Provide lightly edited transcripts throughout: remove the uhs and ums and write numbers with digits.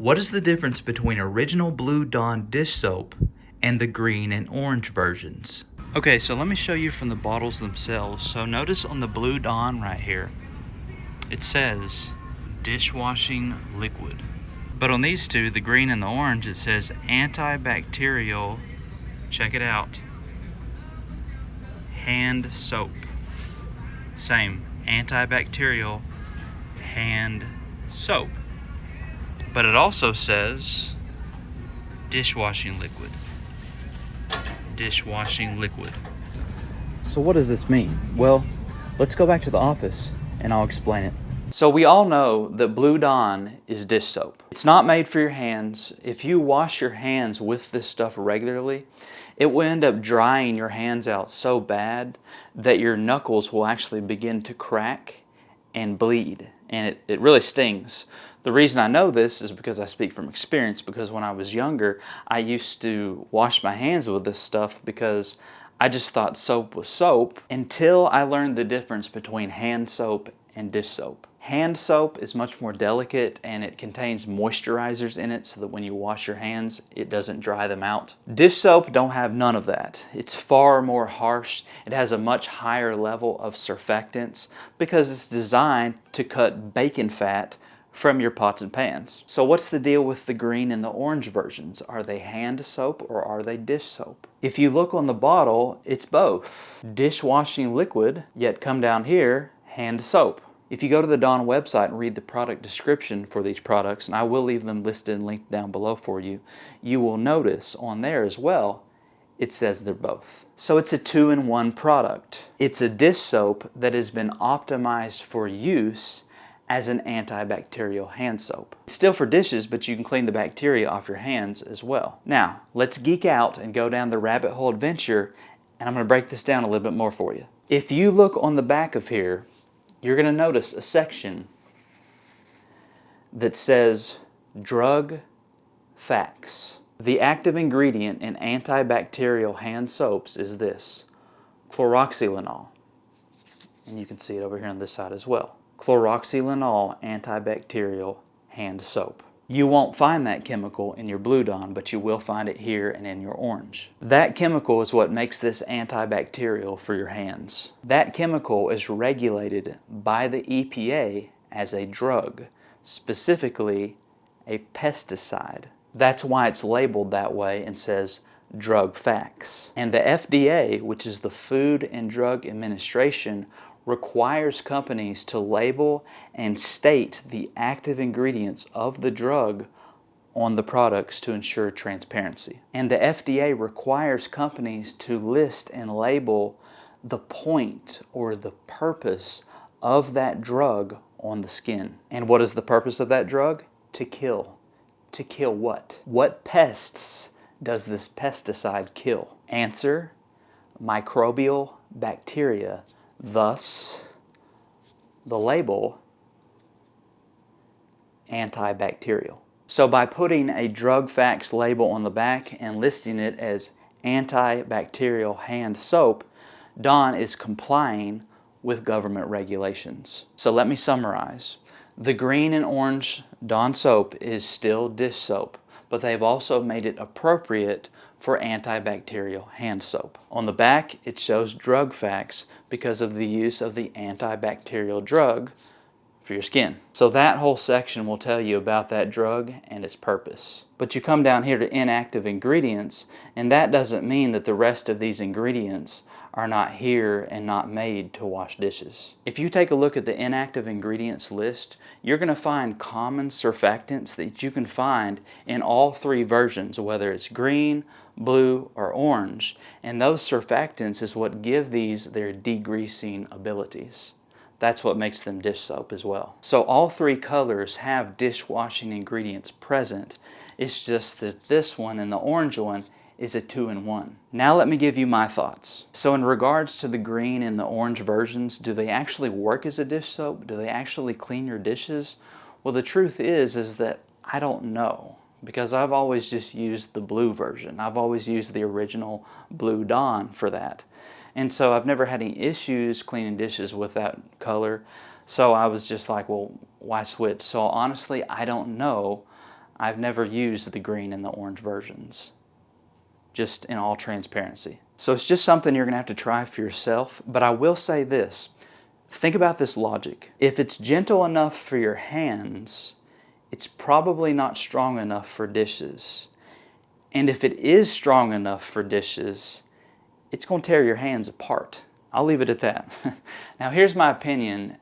What is the difference between original Blue Dawn dish soap and the green and orange versions? Okay, so let me show you from the bottles themselves. So notice on the Blue Dawn right here, it says dishwashing liquid. But on these two, the green and the orange, it says antibacterial, check it out, hand soap. Same, antibacterial hand soap. But it also says dishwashing liquid. Dishwashing liquid. So what does this mean? Well, let's go back to the office and I'll explain it. So we all know that Blue Dawn is dish soap. It's not made for your hands. If you wash your hands with this stuff regularly, it will end up drying your hands out so bad that your knuckles will actually begin to crack and bleed, and it really stings. The reason I know this is because I speak from experience, because when I was younger, I used to wash my hands with this stuff because I just thought soap was soap until I learned the difference between hand soap and dish soap. Hand soap is much more delicate and it contains moisturizers in it so that when you wash your hands, it doesn't dry them out. Dish soap don't have none of that. It's far more harsh. It has a much higher level of surfactants because it's designed to cut bacon fat from your pots and pans. So what's the deal with the green and the orange versions? Are they hand soap or are they dish soap? If you look on the bottle, it's both. Dishwashing liquid, yet come down here, hand soap. If you go to the Dawn website and read the product description for these products, and I will leave them listed and linked down below for you, you will notice on there as well, it says they're both. So it's a 2-in-1 product. It's a dish soap that has been optimized for use as an antibacterial hand soap. It's still for dishes, but you can clean the bacteria off your hands as well. Now, let's geek out and go down the rabbit hole adventure, and I'm gonna break this down a little bit more for you. If you look on the back of here, you're gonna notice a section that says drug facts. The active ingredient in antibacterial hand soaps is this, 𝗙𝗥𝗢𝗚𝗓. And you can see it over here on this side as well. 𝗙𝗥𝗢𝗚𝗓 antibacterial hand soap. You won't find that chemical in your Blue Dawn, but you will find it here and in your orange. That chemical is what makes this antibacterial for your hands. That chemical is regulated by the EPA as a drug, specifically a pesticide. That's why it's labeled that way and says drug facts. And the FDA, which is the Food and Drug Administration, requires companies to label and state the active ingredients of the drug on the products to ensure transparency. And the FDA requires companies to list and label the point or the purpose of that drug on the skin. And what is the purpose of that drug? To kill. To kill what? What pests does this pesticide kill? Answer, microbial bacteria. Thus, the label, antibacterial. So by putting a drug facts label on the back and listing it as antibacterial hand soap, Dawn is complying with government regulations. So let me summarize. The green and orange Dawn soap is still dish soap, but they've also made it appropriate for antibacterial hand soap. On the back, it shows drug facts because of the use of the antibacterial drug for your skin. So that whole section will tell you about that drug and its purpose. But you come down here to inactive ingredients, and that doesn't mean that the rest of these ingredients are not here and not made to wash dishes. If you take a look at the inactive ingredients list, you're going to find common surfactants that you can find in all three versions, whether it's green, blue, or orange. And those surfactants is what give these their degreasing abilities. That's what makes them dish soap as well. So all three colors have dishwashing ingredients present. It's just that this one and the orange one is a 2-in-1. Now let me give you my thoughts. So in regards to the green and the orange versions, do they actually work as a dish soap? Do they actually clean your dishes? Well, the truth is that I don't know, because I've always just used the blue version. I've always used the original Blue Dawn for that. And so I've never had any issues cleaning dishes with that color. So I was just like, well, why switch? So honestly, I don't know. I've never used the green and the orange versions, just in all transparency. So it's just something you're going to have to try for yourself, but I will say this. Think about this logic. If it's gentle enough for your hands, it's probably not strong enough for dishes. And if it is strong enough for dishes, it's going to tear your hands apart. I'll leave it at that. Now here's my opinion,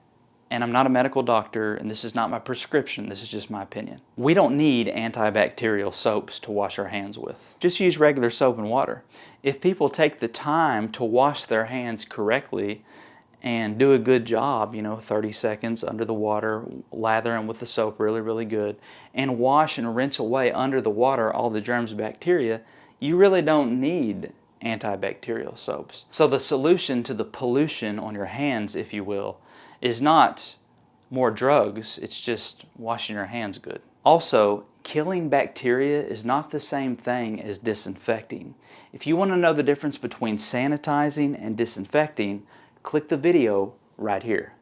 and I'm not a medical doctor, and this is not my prescription, this is just my opinion. We don't need antibacterial soaps to wash our hands with. Just use regular soap and water. If people take the time to wash their hands correctly and do a good job, 30 seconds under the water, lather them with the soap really, really good, and wash and rinse away under the water all the germs and bacteria, you really don't need antibacterial soaps. So the solution to the pollution on your hands, if you will, is not more drugs, it's just washing your hands good. Also, killing bacteria is not the same thing as disinfecting. If you want to know the difference between sanitizing and disinfecting, click the video right here.